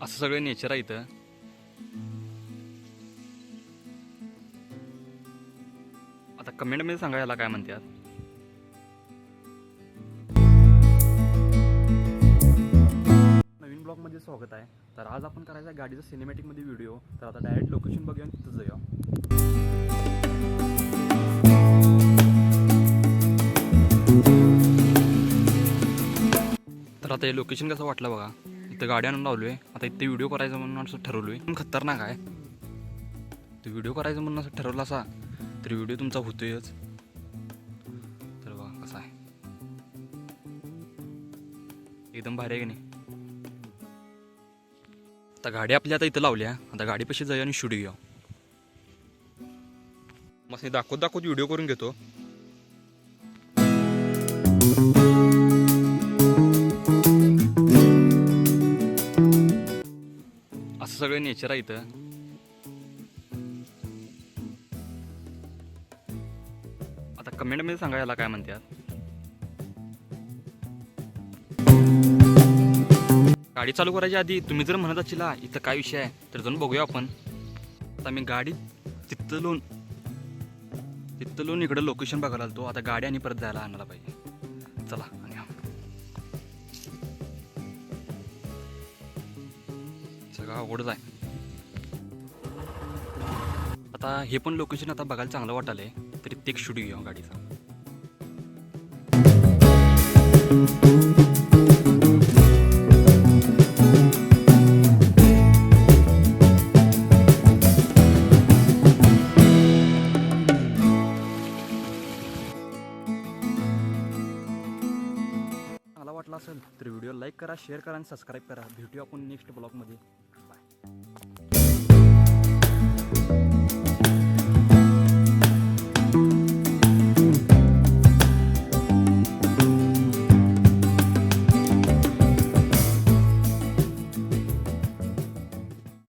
असं सगळं नेचर आहे इथं. आता कमेंटमध्ये सांगा याला काय म्हणतात. नवीन ब्लॉगमध्ये स्वागत आहे. तर आज आपण करायचा आहे गाडीचा सिनेमॅटिकमध्ये व्हिडिओ. तर आता डायरेक्ट लोकेशन बघूया आणि तिथं जाऊया. तर आता हे लोकेशन कसं वाटलं बघा. इथं गाडी आणून लावलोय. आता इथे व्हिडिओ करायचं म्हणून असं ठरवलोय. खतरनाक आहे. तो व्हिडिओ करायचं म्हणून असं ठरवलं असा तर व्हिडिओ तुमचा होतोयच. तर बघा कसा आहे, एकदम भारी आहे की नाही. आता गाडी आपली आता इथं लावल्या. आता गाडीपाशी जाऊया आणि शूट घेऊ. मस्त दाखवत व्हिडिओ करून घेतो. असं सगळं नेचर आहे इथं. आता कमेंटमध्ये सांगा याला काय म्हणतात. गाडी चालू करायच्या आधी तुम्ही जर म्हणत असाल इथं काय विषय आहे तर जाऊन बघूया आपण. आता मी गाडी तिथं लोन इकडं लोकेशन बघायला आलतो. आता गाडी आणि परत जायला आणायला पाहिजे. चला आणि सगळं अवघडच आहे. आता हे पण लोकेशन आता बघायला चांगलं वाटायलंय. तरी ते एक शूट घेऊ गाडीचा. चांगला वाटला असेल तर व्हिडिओ लाईक करा, शेअर करा आणि सबस्क्राईब करा. भेटूया आपण नेक्स्ट ब्लॉगमध्ये. बाय.